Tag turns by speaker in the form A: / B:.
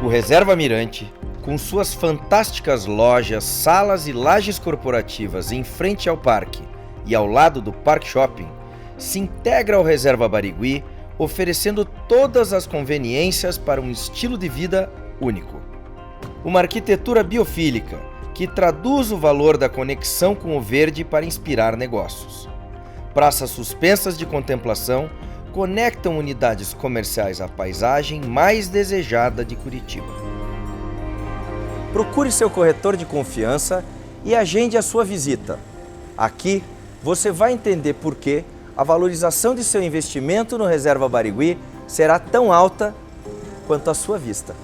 A: O Reserva Mirante, com suas fantásticas lojas, salas e lajes corporativas em frente ao parque e ao lado do Parque Shopping, se integra ao Reserva Barigüi, oferecendo todas as conveniências para um estilo de vida único. Uma arquitetura biofílica que traduz o valor da conexão com o verde para inspirar negócios. Praças suspensas de contemplação conectam unidades comerciais à paisagem mais desejada de Curitiba. Procure seu corretor de confiança e agende a sua visita. Aqui você vai entender por que a valorização de seu investimento no Reserva Barigüi será tão alta quanto a sua vista.